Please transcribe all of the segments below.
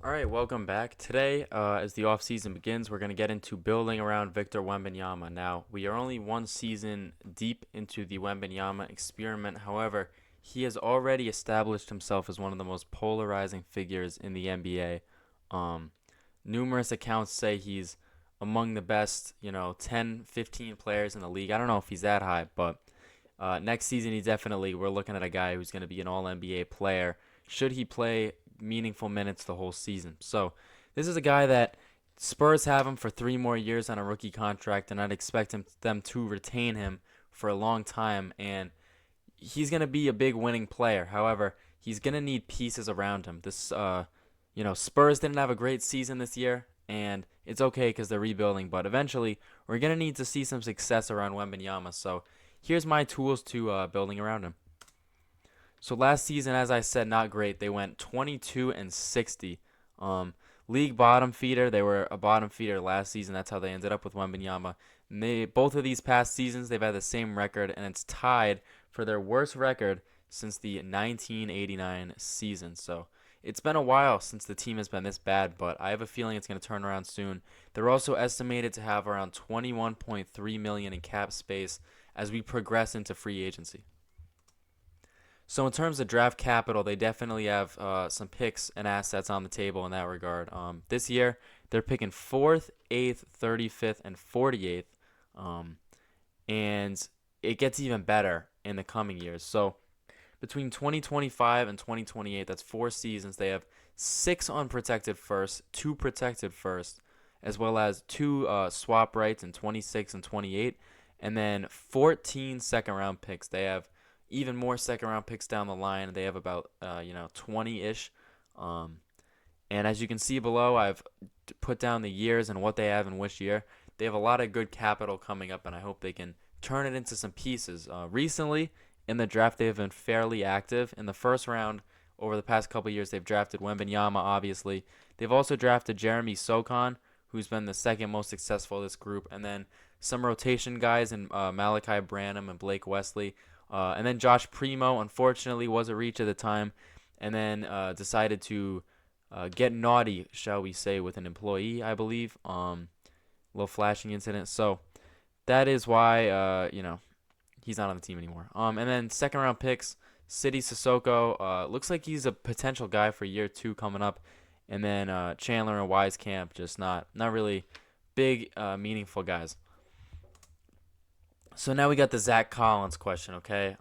All right, welcome back. Today, as the offseason begins, we're going to get into building around Victor Wembanyama. Now, we are only one season deep into the Wembanyama experiment. However, he has already established himself as one of the most polarizing figures in the NBA. Um, Numerous accounts say he's among the best, 10, 15 players in the league. I don't know if he's that high, but next season, we're looking at a guy who's going to be an all NBA player. Should he play meaningful minutes the whole season? So, this is a guy that Spurs have him for 3 more years on a rookie contract, and I'd expect them to retain him for a long time. And he's going to be a big winning player. However, he's going to need pieces around him. Spurs didn't have a great season this year, and it's okay because they're rebuilding. But eventually, we're going to need to see some success around Wembanyama. So here's my tools to building around him. So last season, as I said, not great. They went 22 and 60. League bottom feeder. They were a bottom feeder last season. That's how they ended up with Wembanyama. And both of these past seasons, they've had the same record, and it's tied for their worst record since the 1989 season. So it's been a while since the team has been this bad, but I have a feeling it's going to turn around soon. They're also estimated to have around 21.3 million in cap space as we progress into free agency. So in terms of draft capital, they definitely have some picks and assets on the table in that regard. This year, they're picking fourth, eighth, 35th, and 48th, and it gets even better in the coming years. So between 2025 and 2028, that's 4 seasons. They have 6 unprotected firsts, 2 protected firsts, as well as 2 swap rights in 26 and 28, and then 14 second round picks. They have even more second round picks down the line. They have about 20 ish. Um, and as you can see below, I've put down the years and what they have in which year. They have a lot of good capital coming up, and I hope they can turn it into some pieces. Recently, in the draft, they've been fairly active. In the first round, over the past couple of years, they've drafted Wembanyama, obviously. They've also drafted Jeremy Socon, who's been the second most successful of this group, and then some rotation guys in Malachi Branham and Blake Wesley. And then Josh Primo, unfortunately, was a reach at the time, and then decided to get naughty, shall we say, with an employee, I believe. Little flashing incident. So that is why he's not on the team anymore. And then second round picks, City Sissoko. Looks like he's a potential guy for year 2 coming up. And then Chandler and Wisekamp, just not really big, meaningful guys. So now we got the Zach Collins question, okay?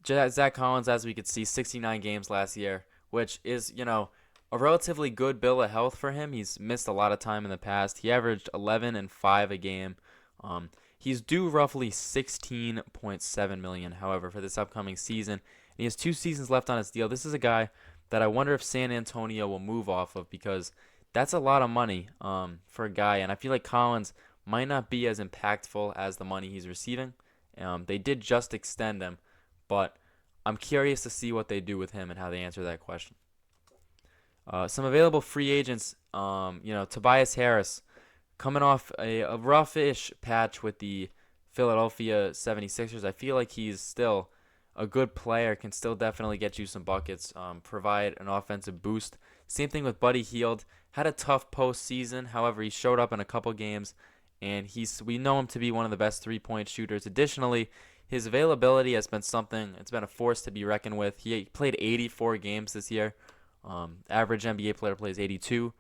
Zach Collins, as we could see, 69 games last year, which is, a relatively good bill of health for him. He's missed a lot of time in the past. He averaged 11 and 5 a game. He's due roughly 16.7 million, however, for this upcoming season. And he has 2 seasons left on his deal. This is a guy that I wonder if San Antonio will move off of because that's a lot of money for a guy. And I feel like Collins might not be as impactful as the money he's receiving. They did just extend him, but I'm curious to see what they do with him and how they answer that question. Some available free agents, Tobias Harris, coming off a roughish patch with the Philadelphia 76ers. I feel like he's still a good player, can still definitely get you some buckets, provide an offensive boost. Same thing with Buddy Hield. Had a tough postseason. However, he showed up in a couple games, and we know him to be one of the best three-point shooters. Additionally, his availability has been something. It's been a force to be reckoned with. He played 84 games this year. Average NBA player plays 82.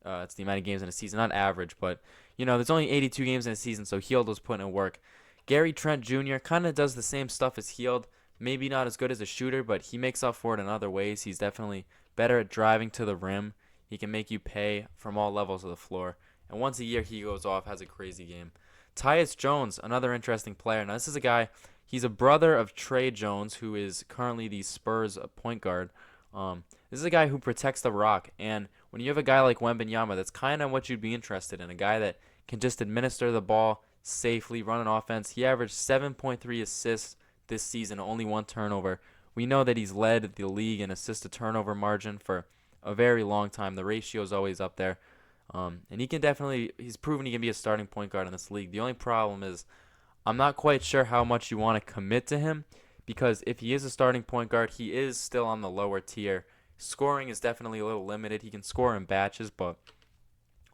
It's the amount of games in a season, not average, but there's only 82 games in a season, so Hield was putting in work. Gary Trent Jr. kind of does the same stuff as Hield. Maybe not as good as a shooter, but he makes up for it in other ways. He's definitely better at driving to the rim. He can make you pay from all levels of the floor. And once a year, he goes off, has a crazy game. Tyus Jones, another interesting player. Now, this is a guy, he's a brother of Trey Jones, who is currently the Spurs point guard. This is a guy who protects the rock. And when you have a guy like Wembanyama, that's kind of what you'd be interested in. A guy that can just administer the ball safely, run an offense. He averaged 7.3 assists this season, only 1 turnover. We know that he's led the league in assist to turnover margin for a very long time. The ratio is always up there. And he's proven he can be a starting point guard in this league. The only problem is I'm not quite sure how much you want to commit to him because if he is a starting point guard, he is still on the lower tier. Scoring is definitely a little limited. He can score in batches, but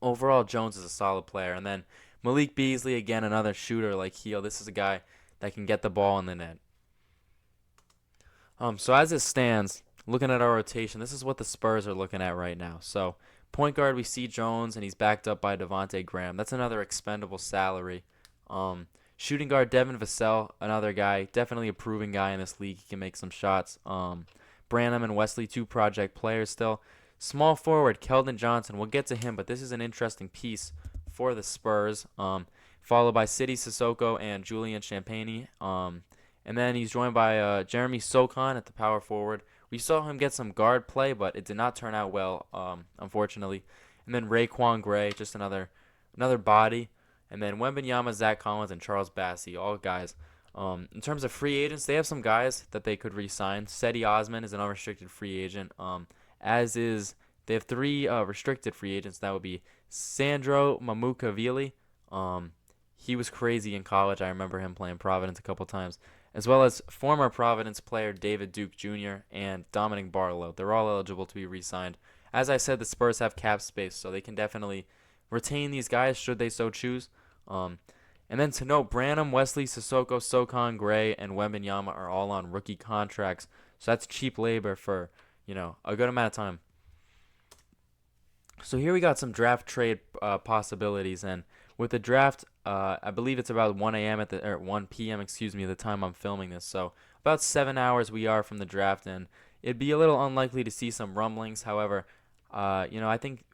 overall, Jones is a solid player. And then Malik Beasley, again, another shooter like Heel. This is a guy that can get the ball in the net. So as it stands, looking at our rotation, this is what the Spurs are looking at right now. So point guard, we see Jones, and he's backed up by Devontae Graham. That's another expendable salary. Shooting guard, Devin Vassell, another guy, definitely a proven guy in this league. He can make some shots. Branham and Wesley, two project players still. Small forward, Kellin Johnson. We'll get to him, but this is an interesting piece for the Spurs. Followed by Sidi Sissoko and Julian Champagny. And then he's joined by Jeremy Socon at the power forward. We saw him get some guard play, but it did not turn out well, unfortunately. And then Raekwon Gray, just another body. And then Wembanyama, Zach Collins, and Charles Bassey, all guys. In terms of free agents, they have some guys that they could re-sign. Cedi Osman is an unrestricted free agent. They have three restricted free agents. That would be Sandro Mamukavili. He was crazy in college. I remember him playing Providence a couple times. As well as former Providence player David Duke Jr. and Dominic Barlow. They're all eligible to be re-signed. As I said, the Spurs have cap space, so they can definitely retain these guys should they so choose. And then to note, Branham, Wesley, Sissoko, Socon, Gray, and Wembanyama are all on rookie contracts. So that's cheap labor for, a good amount of time. So here we got some draft trade possibilities, and with the draft, I believe it's about 1 p.m. at the time I'm filming this. So about 7 hours we are from the draft, and it'd be a little unlikely to see some rumblings. However, I think,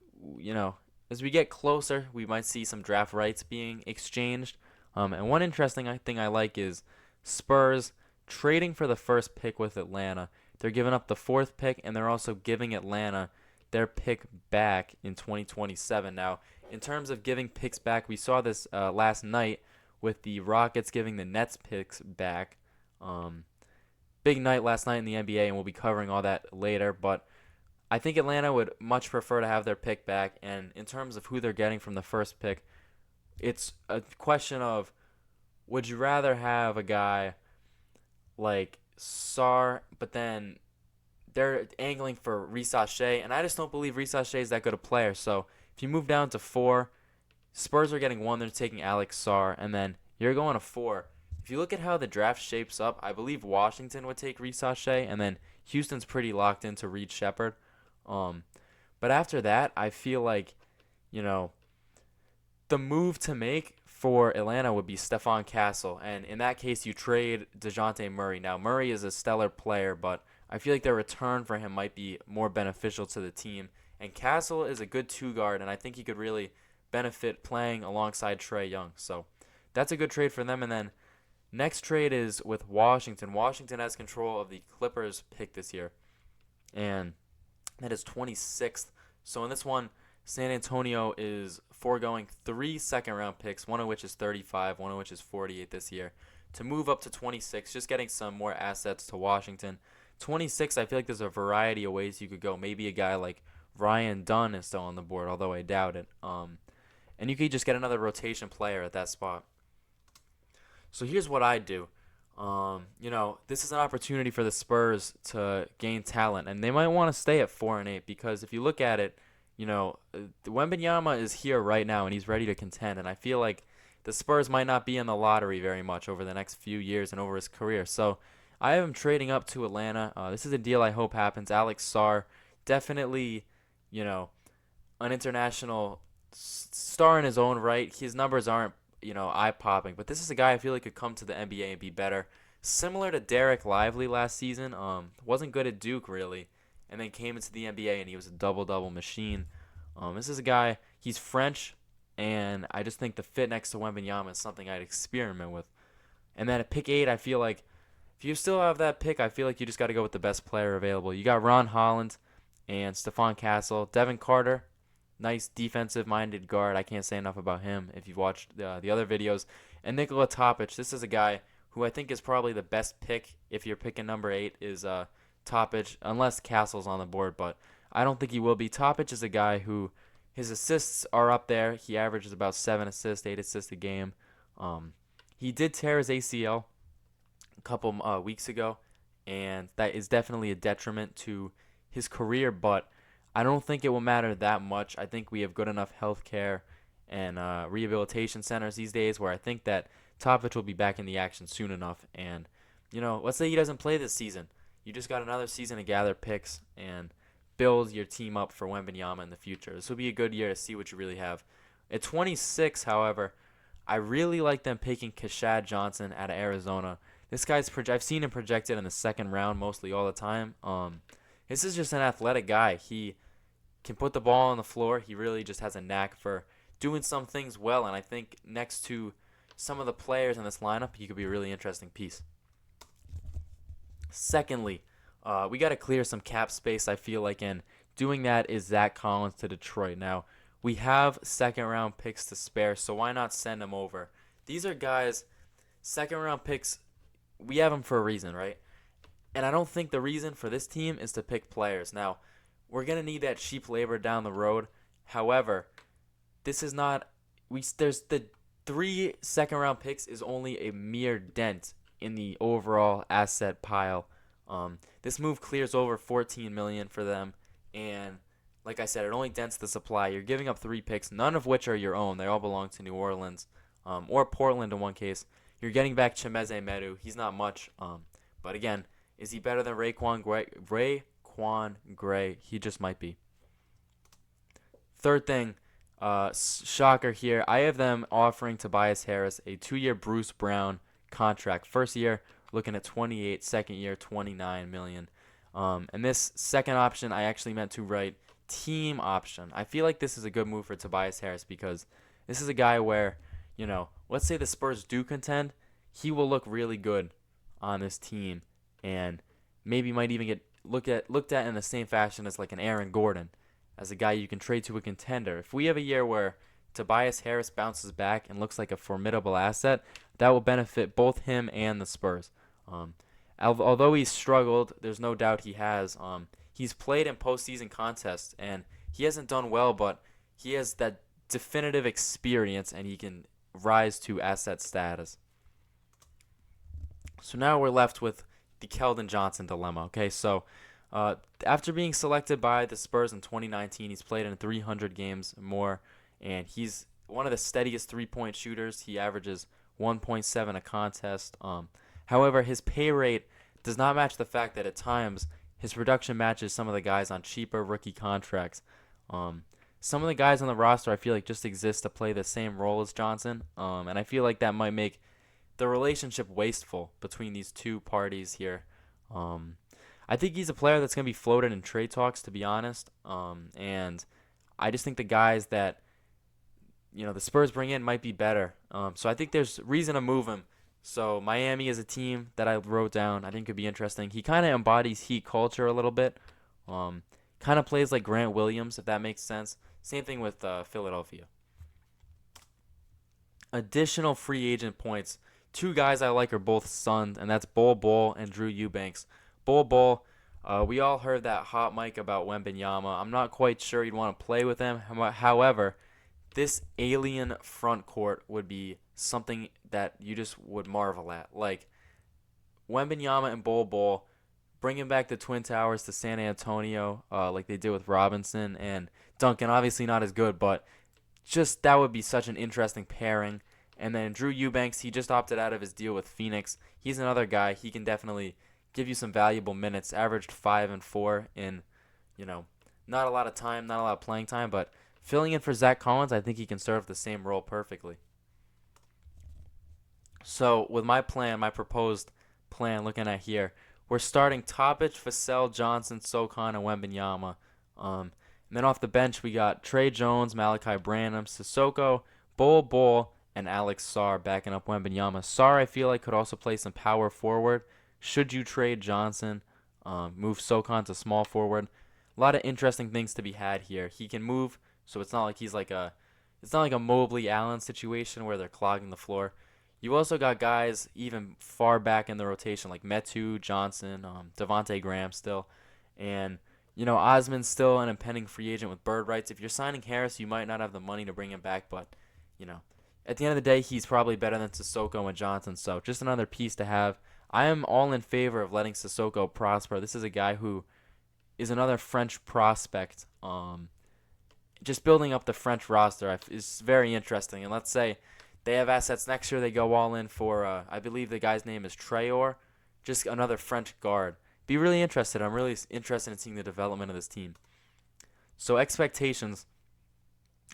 as we get closer, we might see some draft rights being exchanged. And one interesting thing I like is Spurs trading for the first pick with Atlanta. They're giving up the fourth pick, and they're also giving Atlanta their pick back in 2027. Now, in terms of giving picks back, we saw this last night with the Rockets giving the Nets picks back. Big night last night in the NBA, and we'll be covering all that later. But I think Atlanta would much prefer to have their pick back. And in terms of who they're getting from the first pick, it's a question of, would you rather have a guy like Sarr, but then they're angling for Risa Shea, and I just don't believe Risa Shea is that good a player. So if you move down to 4, Spurs are getting 1, they're taking Alex Sarr, and then you're going to 4. If you look at how the draft shapes up, I believe Washington would take Risa Shea, and then Houston's pretty locked into Reed Shepherd. But after that, I feel like, the move to make for Atlanta would be Stephon Castle, and in that case, you trade DeJounte Murray. Now, Murray is a stellar player, but I feel like their return for him might be more beneficial to the team. And Castle is a good 2-guard, and I think he could really benefit playing alongside Trae Young. So that's a good trade for them. And then next trade is with Washington. Washington has control of the Clippers pick this year, and that is 26th. So in this one, San Antonio is foregoing 3 second-round picks, one of which is 35, one of which is 48 this year, to move up to 26, just getting some more assets to Washington. 26, I feel like there's a variety of ways you could go. Maybe a guy like Ryan Dunn is still on the board, although I doubt it. And you could just get another rotation player at that spot. So here's what I do. This is an opportunity for the Spurs to gain talent, and they might want to stay at 4 and 8 because if you look at it, Wembanyama is here right now and he's ready to contend, and I feel like the Spurs might not be in the lottery very much over the next few years and over his career. So I have him trading up to Atlanta. This is a deal I hope happens. Alex Sarr, definitely, an international star in his own right. His numbers aren't, eye-popping, but this is a guy I feel like could come to the NBA and be better. Similar to Derek Lively last season. Wasn't good at Duke, really, and then came into the NBA and he was a double-double machine. This is a guy, he's French, and I just think the fit next to Wembanyama is something I'd experiment with. And then at pick 8, I feel like if you still have that pick, I feel like you just got to go with the best player available. You got Ron Holland and Stephon Castle. Devin Carter, nice defensive-minded guard. I can't say enough about him if you've watched the other videos. And Nikola Topic, this is a guy who I think is probably the best pick if you're picking number 8 is Topic, unless Castle's on the board, but I don't think he will be. Topic is a guy who his assists are up there. He averages about 7 assists, 8 assists a game. He did tear his ACL a couple weeks ago, and that is definitely a detriment to his career, but I don't think it will matter that much. I think we have good enough health care and rehabilitation centers these days where I think that Topic will be back in the action soon enough. And, let's say he doesn't play this season. You just got another season to gather picks and build your team up for Wembanyama in the future. This will be a good year to see what you really have. At 26, however, I really like them picking Kellin Johnson out of Arizona. This guy's I've seen him projected in the second round mostly all the time. This is just an athletic guy. He can put the ball on the floor. He really just has a knack for doing some things well, and I think next to some of the players in this lineup, he could be a really interesting piece. Secondly, we got to clear some cap space, I feel like, and doing that is Zach Collins to Detroit. Now, we have second-round picks to spare, so why not send them over? These are guys, second-round picks, we have them for a reason, right? And I don't think the reason for this team is to pick players. Now, we're going to need that cheap labor down the road. However, this is not there's the 3 second-round picks is only a mere dent in the overall asset pile. This move clears over $14 million for them, and like I said, it only dents the supply. You're giving up 3 picks, none of which are your own. They all belong to New Orleans or Portland in one case. You're getting back Chimeze Medu. He's not much, but again, is he better than Raekwon Gray? He just might be. Third thing, shocker here. I have them offering Tobias Harris a 2-year Bruce Brown contract. First year, looking at 28. Second year, 29 million. And this second option, I actually meant to write team option. I feel like this is a good move for Tobias Harris because this is a guy where, let's say the Spurs do contend, he will look really good on this team, and maybe might even get looked at in the same fashion as like an Aaron Gordon, as a guy you can trade to a contender. If we have a year where Tobias Harris bounces back and looks like a formidable asset, that will benefit both him and the Spurs. Although he's struggled, there's no doubt he has. He's played in postseason contests, and he hasn't done well, but he has that definitive experience, and he can rise to asset status. So now we're left with the Kellin Johnson dilemma. Okay, so after being selected by the Spurs in 2019, he's played in 300 games more, and he's one of the steadiest three-point shooters. He averages 1.7 a contest. However, his pay rate does not match the fact that at times his production matches some of the guys on cheaper rookie contracts. Some of the guys on the roster I feel like just exist to play the same role as Johnson, and I feel like that might make the relationship wasteful between these two parties here. I think he's a player that's going to be floated in trade talks, to be honest, and I just think the guys that the Spurs bring in might be better. So I think there's reason to move him. So Miami is a team that I wrote down. I think could be interesting. He kind of embodies Heat culture a little bit. Kind of plays like Grant Williams, if that makes sense. Same thing with Philadelphia. Additional free agent points. 2 guys I like are both Suns, and that's Bol and Drew Eubanks. Bol, we all heard that hot mic about Wembanyama. I'm not quite sure you'd want to play with him. However, this alien front court would be something that you just would marvel at. Like Wembanyama and Bol bringing back the Twin Towers to San Antonio, like they did with Robinson and Duncan. Obviously not as good, but just that would be such an interesting pairing. And then Drew Eubanks, he just opted out of his deal with Phoenix. He's another guy. He can definitely give you some valuable minutes. Averaged 5 and 4 in, not a lot of time, not a lot of playing time, but filling in for Zach Collins, I think he can serve the same role perfectly. So with my proposed plan, looking at here, we're starting Topic, Vassell, Johnson, Sochan, and Wembanyama. And then off the bench, we got Trey Jones, Malachi Branham, Sissoko, Bol, and Alex Sarr backing up Wembanyama. Sarr, I feel like, could also play some power forward. Should you trade Johnson, move Sochan to small forward? A lot of interesting things to be had here. He can move, so it's not like it's not like a Mobley Allen situation where they're clogging the floor. You also got guys even far back in the rotation like Metu, Johnson, Devontae Graham still, and Osman's still an impending free agent with bird rights. If you're signing Harris, you might not have the money to bring him back, but at the end of the day, he's probably better than Sissoko and Johnson. So just another piece to have. I am all in favor of letting Sissoko prosper. This is a guy who is another French prospect. Just building up the French roster is very interesting. And let's say they have assets next year. They go all in for, I believe the guy's name is Traore, just another French guard. Be really interested. I'm really interested in seeing the development of this team. So expectations.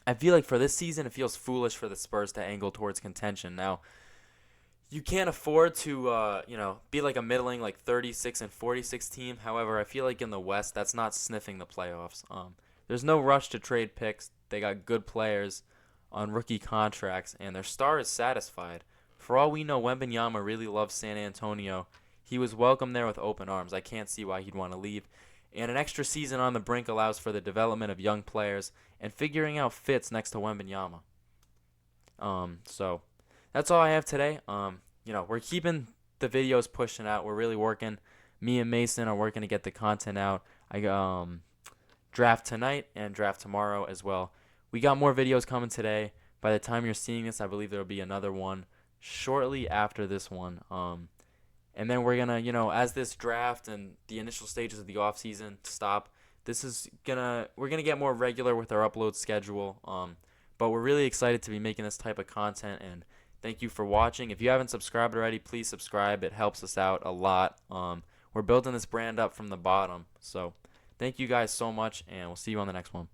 I feel like for this season, it feels foolish for the Spurs to angle towards contention. Now, you can't afford to, be like a middling, like 36 and 46 team. However, I feel like in the West, that's not sniffing the playoffs. There's no rush to trade picks. They got good players on rookie contracts, and their star is satisfied. For all we know, Wembanyama really loves San Antonio. He was welcomed there with open arms. I can't see why he'd want to leave. And an extra season on the brink allows for the development of young players and figuring out fits next to Wembanyama. So that's all I have today. We're keeping the videos pushing out. We're really working. Me and Mason are working to get the content out. I draft tonight and draft tomorrow as well. We got more videos coming today. By the time you're seeing this, I believe there'll be another one shortly after this one. And then we're gonna, as this draft and the initial stages of the off season stop, we're gonna get more regular with our upload schedule. But we're really excited to be making this type of content, and thank you for watching. If you haven't subscribed already, please subscribe. It helps us out a lot. We're building this brand up from the bottom. So thank you guys so much, and we'll see you on the next one.